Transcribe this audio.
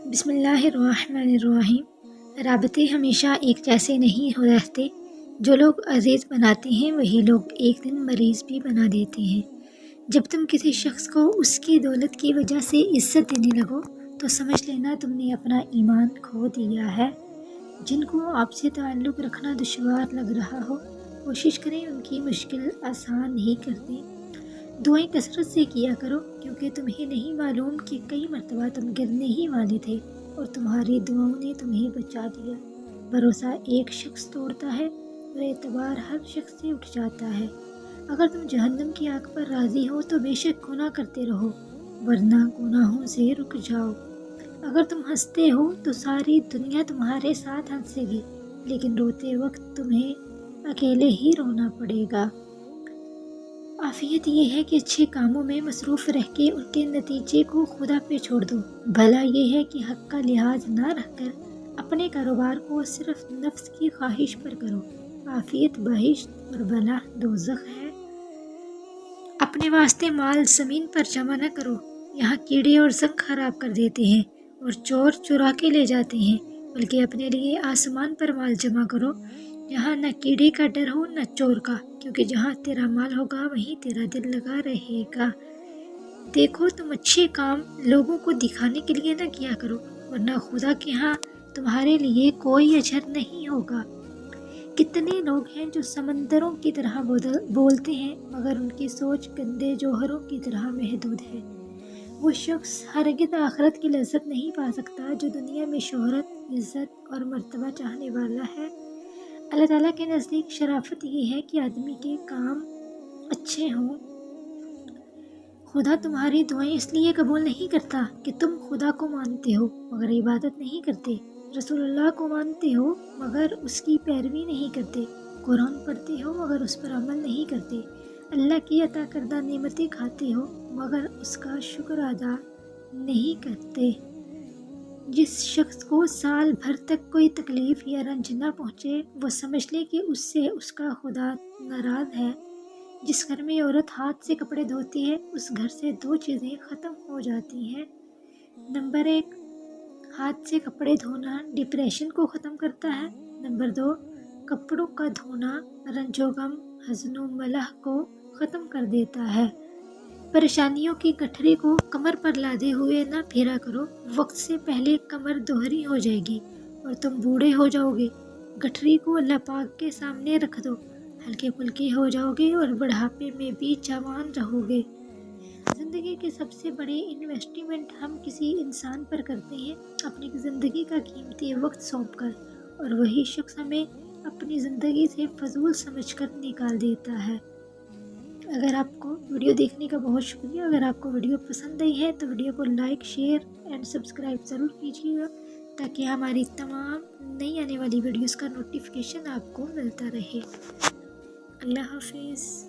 بسم اللہ الرحمن الرحیم۔ رابطے ہمیشہ ایک جیسے نہیں رہتے۔ جو لوگ عزیز بناتے ہیں وہی لوگ ایک دن مریض بھی بنا دیتے ہیں۔ جب تم کسی شخص کو اس کی دولت کی وجہ سے عزت دینے لگو تو سمجھ لینا تم نے اپنا ایمان کھو دیا ہے۔ جن کو آپ سے تعلق رکھنا دشوار لگ رہا ہو کوشش کریں ان کی مشکل آسان نہیں کرتے۔ دعائیں کثرت سے کیا کرو کیونکہ تمہیں نہیں معلوم کہ کئی مرتبہ تم گرنے ہی والے تھے اور تمہاری دعاؤں نے تمہیں بچا دیا۔ بھروسہ ایک شخص توڑتا ہے اور اعتبار ہر شخص سے اٹھ جاتا ہے۔ اگر تم جہنم کی آگ پر راضی ہو تو بے شک گناہ کرتے رہو ورنہ گناہوں سے رک جاؤ۔ اگر تم ہنستے ہو تو ساری دنیا تمہارے ساتھ ہنسے گی لیکن روتے وقت تمہیں اکیلے ہی رونا پڑے گا۔ عافیت یہ ہے کہ اچھے کاموں میں مصروف رہ کے ان کے نتیجے کو خدا پہ چھوڑ دو۔ بھلا یہ ہے کہ حق کا لحاظ نہ رکھ کر اپنے کاروبار کو صرف نفس کی خواہش پر کرو۔ عافیت بہشت اور بلا دوزخ ہے۔ اپنے واسطے مال زمین پر جمع نہ کرو، یہاں کیڑے اور زنگ خراب کر دیتے ہیں اور چور چرا کے لے جاتے ہیں، بلکہ اپنے لیے آسمان پر مال جمع کرو جہاں نہ کیڑے کا ڈر ہو نہ چور کا، کیونکہ جہاں تیرا مال ہوگا وہیں تیرا دل لگا رہے گا۔ دیکھو تم اچھے کام لوگوں کو دکھانے کے لیے نہ کیا کرو ورنہ خدا کے ہاں تمہارے لیے کوئی اجر نہیں ہوگا۔ کتنے لوگ ہیں جو سمندروں کی طرح بولتے ہیں مگر ان کی سوچ گندے جوہروں کی طرح محدود ہے۔ وہ شخص ہرگز آخرت کی لذت نہیں پا سکتا جو دنیا میں شہرت، عزت اور مرتبہ چاہنے والا ہے۔ اللہ تعالیٰ کے نزدیک شرافت یہ ہے کہ آدمی کے کام اچھے ہوں۔ خدا تمہاری دعائیں اس لیے قبول نہیں کرتا کہ تم خدا کو مانتے ہو مگر عبادت نہیں کرتے، رسول اللہ کو مانتے ہو مگر اس کی پیروی نہیں کرتے، قرآن پڑھتے ہو مگر اس پر عمل نہیں کرتے، اللہ کی عطا کردہ نعمتیں کھاتے ہو مگر اس کا شکر ادا نہیں کرتے۔ جس شخص کو سال بھر تک کوئی تکلیف یا رنج نہ پہنچے وہ سمجھ لے کہ اس سے اس کا خدا ناراض ہے۔ جس گھر میں عورت ہاتھ سے کپڑے دھوتی ہے اس گھر سے دو چیزیں ختم ہو جاتی ہیں۔ نمبر 1، ہاتھ سے کپڑے دھونا ڈپریشن کو ختم کرتا ہے۔ نمبر 2، کپڑوں کا دھونا رنج و غم، حزن و ملح کو ختم کر دیتا ہے۔ پریشانیوں کی گٹھری کو کمر پر لادے ہوئے نہ پھیرا کرو، وقت سے پہلے کمر دوہری ہو جائے گی اور تم بوڑھے ہو جاؤ گے۔ گٹھری کو اللہ پاک کے سامنے رکھ دو، ہلکے پھلکے ہو جاؤ گے اور بڑھاپے میں بھی جوان رہو گے۔ زندگی کے سب سے بڑے انویسٹمنٹ ہم کسی انسان پر کرتے ہیں اپنی زندگی کا قیمتی وقت سونپ کر، اور وہی شخص ہمیں اپنی زندگی سے فضول سمجھ کر نکال دیتا ہے۔ اگر آپ کو ویڈیو دیکھنے کا بہت شکریہ۔ اگر آپ کو ویڈیو پسند آئی ہے تو ویڈیو کو لائک، شیئر اینڈ سبسکرائب ضرور کیجیے گا تاکہ ہماری تمام نئی آنے والی ویڈیوز کا نوٹیفیکیشن آپ کو ملتا رہے۔ اللہ حافظ۔